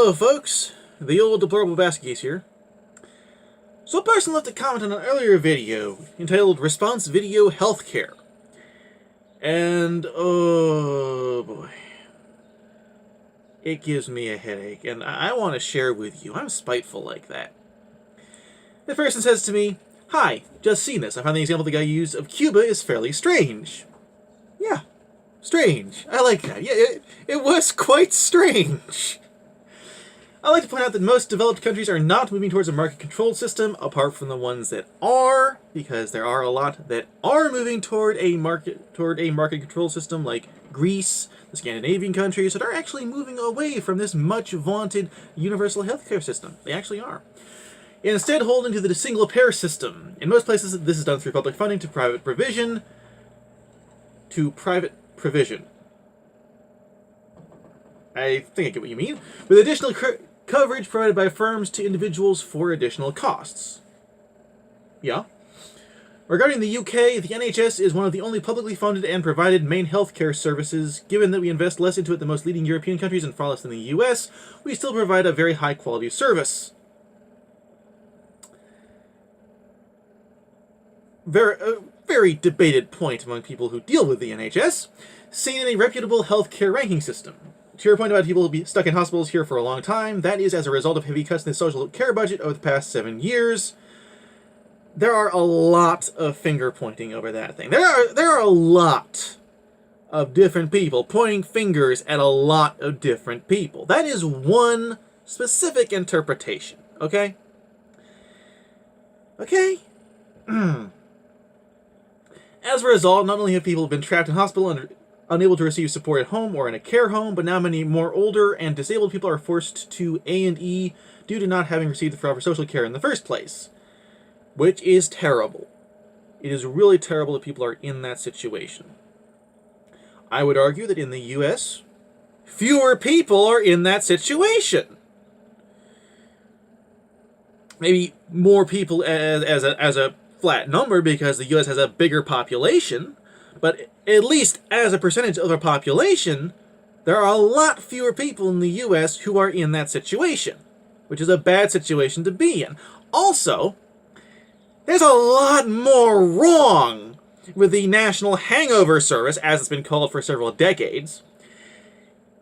Hello folks, the old Deplorable Basket Case here. So a person left a comment on an earlier video entitled Response Video Healthcare. And oh boy, it gives me a headache, and I want to share with you. I'm spiteful like that. The person says to me, "Hi, just seen this. I found the example the guy used of Cuba is fairly strange." Yeah, strange. I like that. Yeah, it was quite strange. I like to point out that most developed countries are not moving towards a market-controlled system, apart from the ones that are, because there are a lot that are moving toward a market-controlled system, like Greece, the Scandinavian countries, that are actually moving away from this much-vaunted universal healthcare system. They actually are. Instead, holding to the single-payer system. In most places, this is done through public funding to private provision. I think I get what you mean. With additional coverage provided by firms to individuals for additional costs. Yeah. Regarding the UK, the NHS is one of the only publicly funded and provided main healthcare services. Given that we invest less into it than most leading European countries and far less than the US, we still provide a very high quality service. Very debated point among people who deal with the NHS, seen in a reputable healthcare ranking system. To your point about people who be stuck in hospitals here for a long time, that is as a result of heavy cuts in the social care budget over the past 7 years. There are a lot of finger pointing over that thing. There are a lot of different people pointing fingers at a lot of different people. That is one specific interpretation, okay? Okay? As a result, not only have people been trapped in hospital and unable to receive support at home or in a care home, but now many more older and disabled people are forced to A&E due to not having received the proper social care in the first place. Which is terrible. It is really terrible that people are in that situation. I would argue that in the US, fewer people are in that situation. Maybe more people as a flat number because the US has a bigger population, but at least as a percentage of the population, there are a lot fewer people in the US who are in that situation, which is a bad situation to be in. Also, there's a lot more wrong with the National Hangover Service, as it's been called for several decades,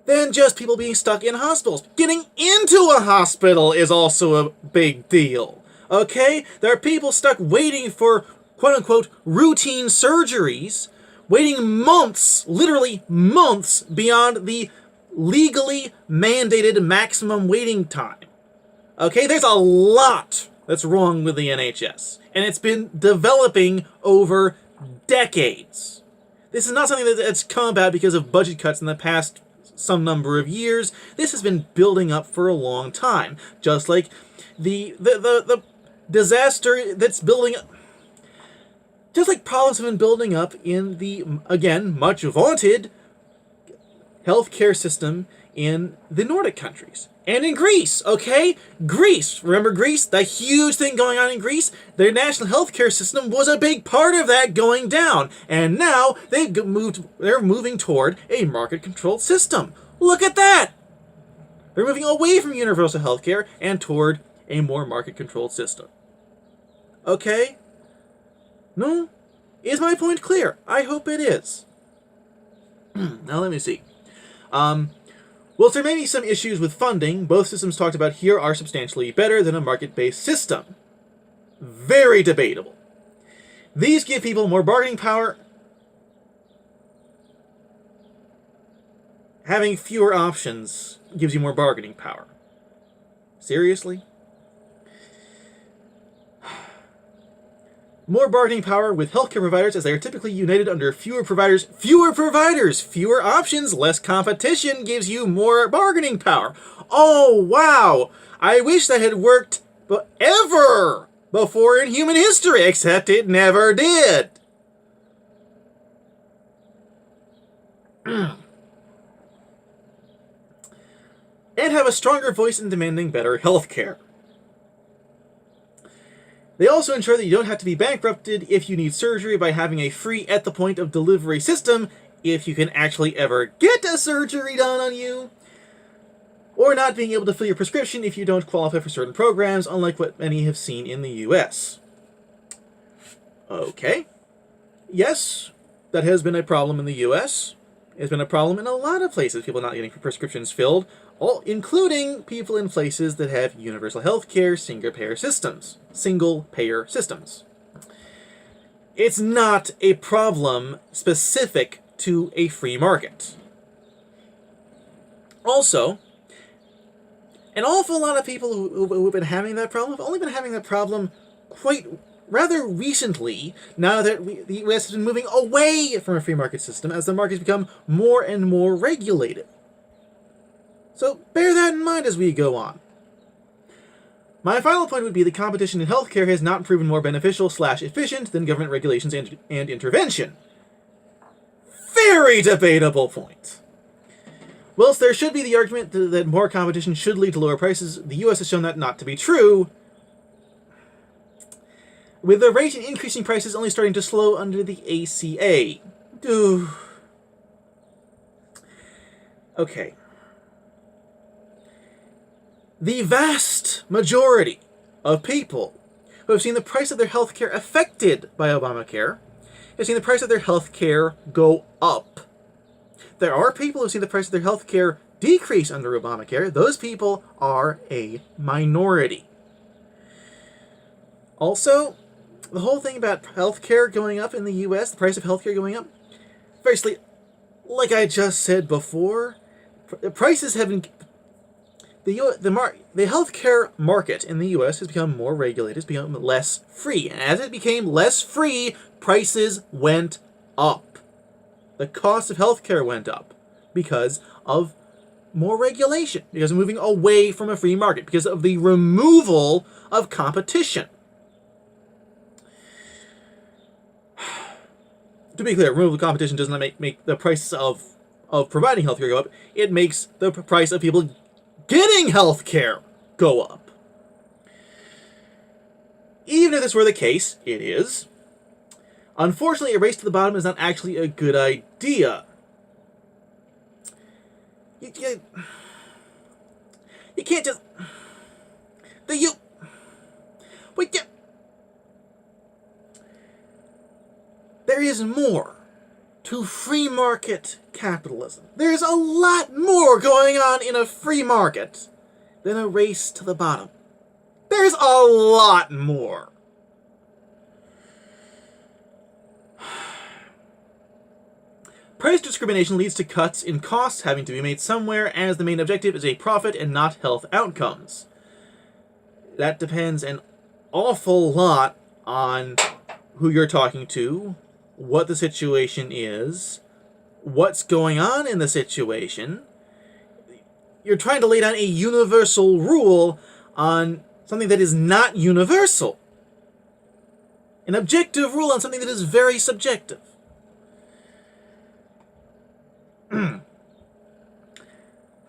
than just people being stuck in hospitals. Getting into a hospital is also a big deal, okay? There are people stuck waiting for quote-unquote routine surgeries, waiting months, literally months, beyond the legally mandated maximum waiting time. Okay, there's a lot that's wrong with the NHS, and it's been developing over decades. This is not something that's come about because of budget cuts in the past some number of years. This has been building up for a long time, just like the disaster that's building up. Just like problems have been building up in the, again, much vaunted healthcare system in the Nordic countries. And in Greece, okay? Greece, remember Greece? The huge thing going on in Greece? Their national healthcare system was a big part of that going down. And now they're moving toward a market-controlled system. Look at that! They're moving away from universal healthcare and toward a more market-controlled system. Okay? No? Is my point clear? I hope it is. Now let me see. Whilst there may be some issues with funding, both systems talked about here are substantially better than a market-based system. Very debatable. These give people more bargaining power. Having fewer options gives you more bargaining power. Seriously? More bargaining power with healthcare providers as they are typically united under fewer providers. Fewer options, less competition gives you more bargaining power. Oh, wow. I wish that had worked ever before in human history, except it never did. And have a stronger voice in demanding better healthcare. They also ensure that you don't have to be bankrupted if you need surgery by having a free at-the-point-of-delivery system if you can actually ever get a surgery done on you. or not being able to fill your prescription if you don't qualify for certain programs, unlike what many have seen in the US. Okay. Yes, that has been a problem in the US. It's been a problem in a lot of places, people not getting prescriptions filled, including people in places that have universal health care, single-payer systems. It's not a problem specific to a free market. Also, an awful lot of people who've been having that problem have only been having that problem rather recently, now that the US has been moving away from a free market system as the markets become more and more regulated. So bear that in mind as we go on. My final point would be that competition in healthcare has not proven more beneficial/efficient than government regulations and intervention. Very debatable point. Whilst there should be the argument that more competition should lead to lower prices, the US has shown that not to be true, with the rate in increasing prices only starting to slow under the ACA. Okay. The vast majority of people who have seen the price of their healthcare affected by Obamacare have seen the price of their healthcare go up. There are people who have seen the price of their healthcare decrease under Obamacare. Those people are a minority. Also, the whole thing about healthcare going up in the US, the price of healthcare going up, firstly, like I just said before, prices have been... The healthcare market in the US has become more regulated, has become less free. And as it became less free, prices went up. The cost of healthcare went up because of more regulation, because of moving away from a free market, because of the removal of competition. To be clear, removal of competition does not make the price of providing healthcare go up. It makes the price of people getting healthcare go up. Even if this were the case, it is. Unfortunately, a race to the bottom is not actually a good idea. You can't just... There is more to free market capitalism. There's a lot more going on in a free market than a race to the bottom. There's a lot more. Price discrimination leads to cuts in costs having to be made somewhere, as the main objective is a profit and not health outcomes. That depends an awful lot on who you're talking to, what the situation is, what's going on in the situation. You're trying to lay down a universal rule on something that is not universal. An objective rule on something that is very subjective.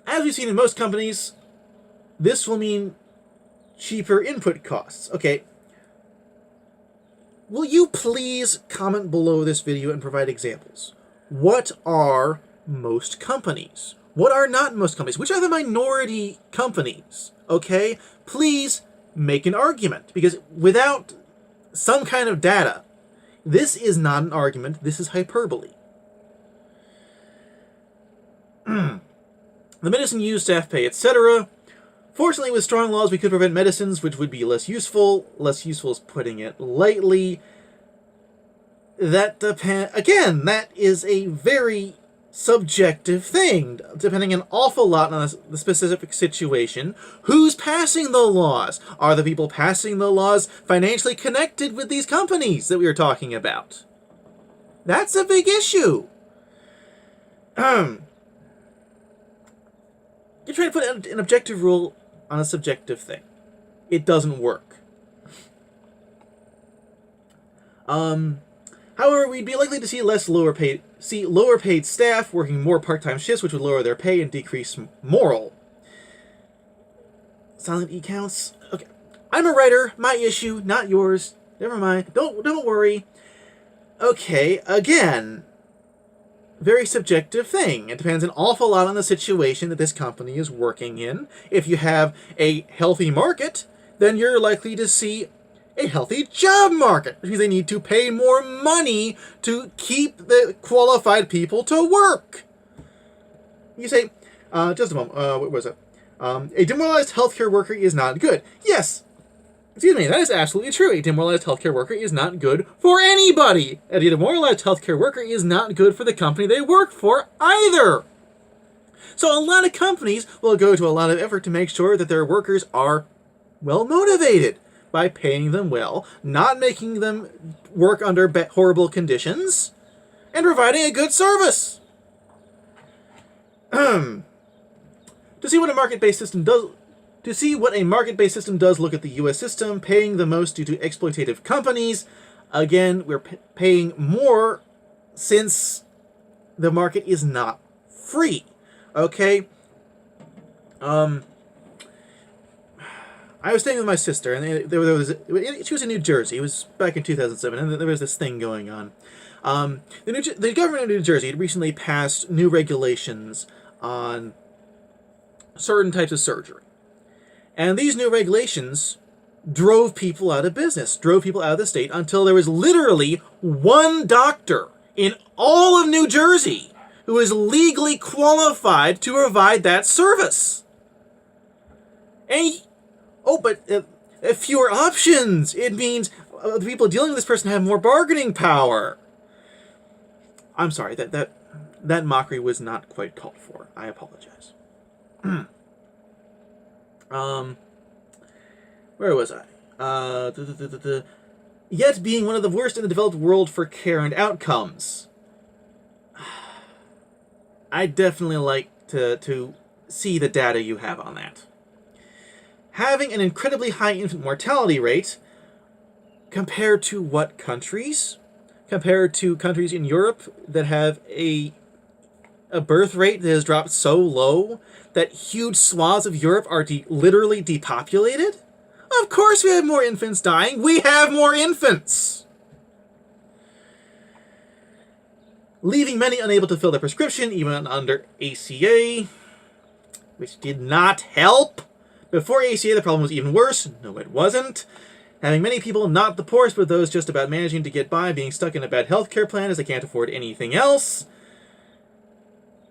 As we've seen in most companies, this will mean cheaper input costs. Okay. Will you please comment below this video and provide examples? What are most companies? What are not most companies? Which are the minority companies? Okay? Please make an argument, because without some kind of data, this is not an argument, this is hyperbole. The medicine use, staff pay, etc. Fortunately, with strong laws, we could prevent medicines which would be less useful. Less useful is putting it lightly. That again, that is a very subjective thing, depending an awful lot on the specific situation. Who's passing the laws? Are the people passing the laws financially connected with these companies that we are talking about? That's a big issue. You're trying to put an objective rule on a subjective thing. It doesn't work. However, we'd be likely to see lower paid staff working more part-time shifts, which would lower their pay and decrease morale. Silent e-counts? Okay. I'm a writer. My issue, not yours. Never mind. Don't worry. Okay, again. very subjective thing. It depends an awful lot on the situation that this company is working in. If you have a healthy market, then you're likely to see a healthy job market, because they need to pay more money to keep the qualified people to work. You say, just a moment, what was it? A demoralized healthcare worker is not good. Yes, excuse me, that is absolutely true. A demoralized healthcare worker is not good for anybody. And a demoralized healthcare worker is not good for the company they work for either. So a lot of companies will go to a lot of effort to make sure that their workers are well motivated by paying them well, not making them work under horrible conditions, and providing a good service. To see what a market-based system does, look at the U.S. system, paying the most due to exploitative companies. Again, we're paying more since the market is not free. Okay? I was staying with my sister, and she was in New Jersey. It was back in 2007, and there was this thing going on. The government of New Jersey had recently passed new regulations on certain types of surgery. And these new regulations drove people out of business, drove people out of the state, until there was literally one doctor in all of New Jersey who is legally qualified to provide that service. And fewer options. It means the people dealing with this person have more bargaining power. I'm sorry, that mockery was not quite called for. I apologize. Where was I? Yet being one of the worst in the developed world for care and outcomes. I'd definitely like to see the data you have on that. Having an incredibly high infant mortality rate, compared to what countries? Compared to countries in Europe that have a birth rate that has dropped so low that huge swaths of Europe are literally depopulated? Of course we have more infants dying. We have more infants! Leaving many unable to fill their prescription, even under ACA, which did not help. Before ACA, the problem was even worse. No, it wasn't. Having many people, not the poorest, but those just about managing to get by, being stuck in a bad healthcare plan as they can't afford anything else.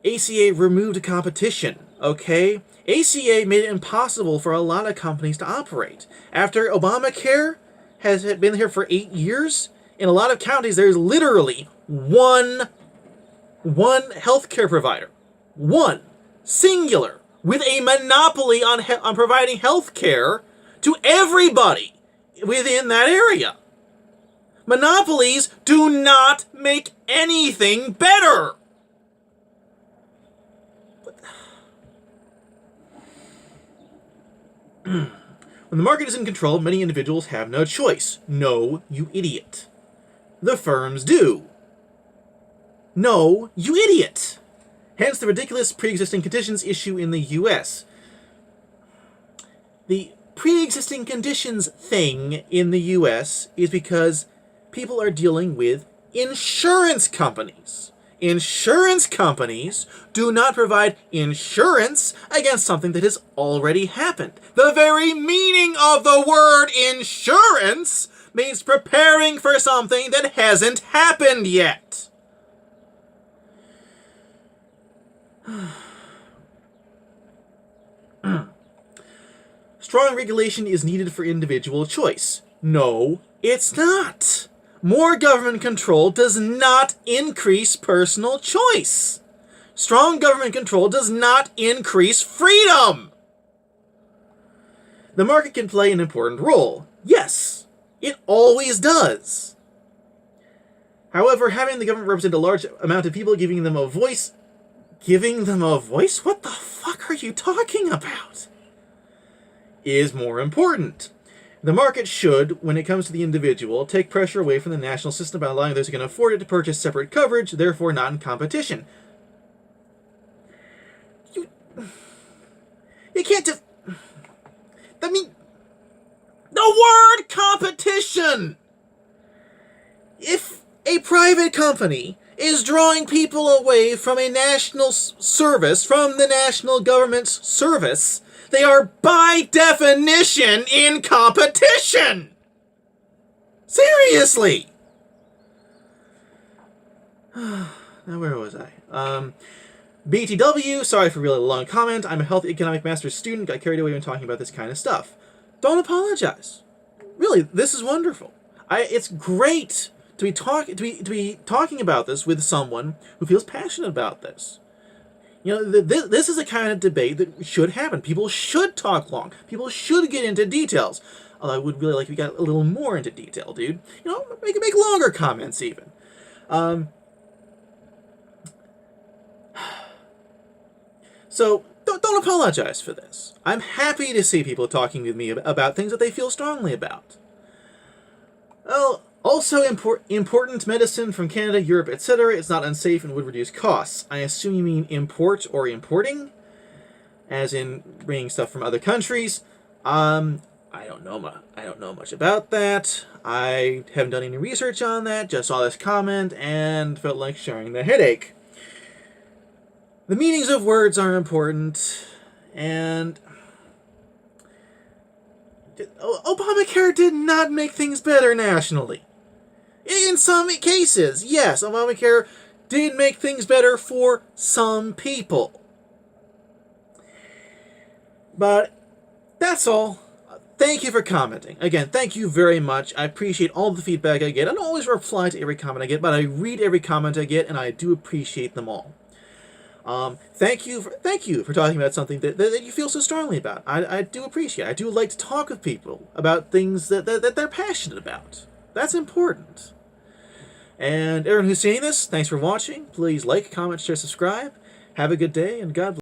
ACA removed competition, okay? ACA made it impossible for a lot of companies to operate. After Obamacare has been here for 8 years, in a lot of counties there's literally one healthcare provider. One. Singular. With a monopoly on providing health care to everybody within that area. Monopolies do not make anything better. When the market is in control, many individuals have no choice. No, you idiot. The firms do. No, you idiot. Hence the ridiculous pre-existing conditions issue in the U.S. The pre-existing conditions thing in the U.S. is because people are dealing with insurance companies. Insurance companies do not provide insurance against something that has already happened. The very meaning of the word insurance means preparing for something that hasn't happened yet. Strong regulation is needed for individual choice. No, it's not. More government control does not increase personal choice. Strong government control does not increase freedom. The market can play an important role. Yes, it always does. However, having the government represent a large amount of people, giving them a voice? What the fuck are you talking about? Is more important. The market should, when it comes to the individual, take pressure away from the national system by allowing those who can afford it to purchase separate coverage, therefore not in competition. You can't just... the word competition! If a private company is drawing people away from a national service, from the national government's service, they are by definition in competition. Seriously. Now where was I? BTW, sorry for a really long comment. I'm a health economic master's student. Got carried away when talking about this kind of stuff. Don't apologize. Really, this is wonderful. It's great to be talking about this with someone who feels passionate about this. You know, this is a kind of debate that should happen. People should talk long. People should get into details. Although I would really like if we got a little more into detail, dude. You know, make longer comments even. So don't apologize for this. I'm happy to see people talking with me about things that they feel strongly about. Well, also important medicine from Canada, Europe, etc. It's not unsafe and would reduce costs. I assume you mean import or importing, as in bringing stuff from other countries. I don't know much about that. I haven't done any research on that. Just saw this comment and felt like sharing the headache. The meanings of words are important, and Obamacare did not make things better nationally. In some cases, yes, Obamacare did make things better for some people. But that's all. Thank you for commenting. Again, thank you very much. I appreciate all the feedback I get. I don't always reply to every comment I get, but I read every comment I get, and I do appreciate them all. Thank you for talking about something that you feel so strongly about. I do appreciate it. I do like to talk with people about things that they're passionate about. That's important. And everyone who's seeing this, thanks for watching. Please like, comment, share, subscribe. Have a good day, and God bless.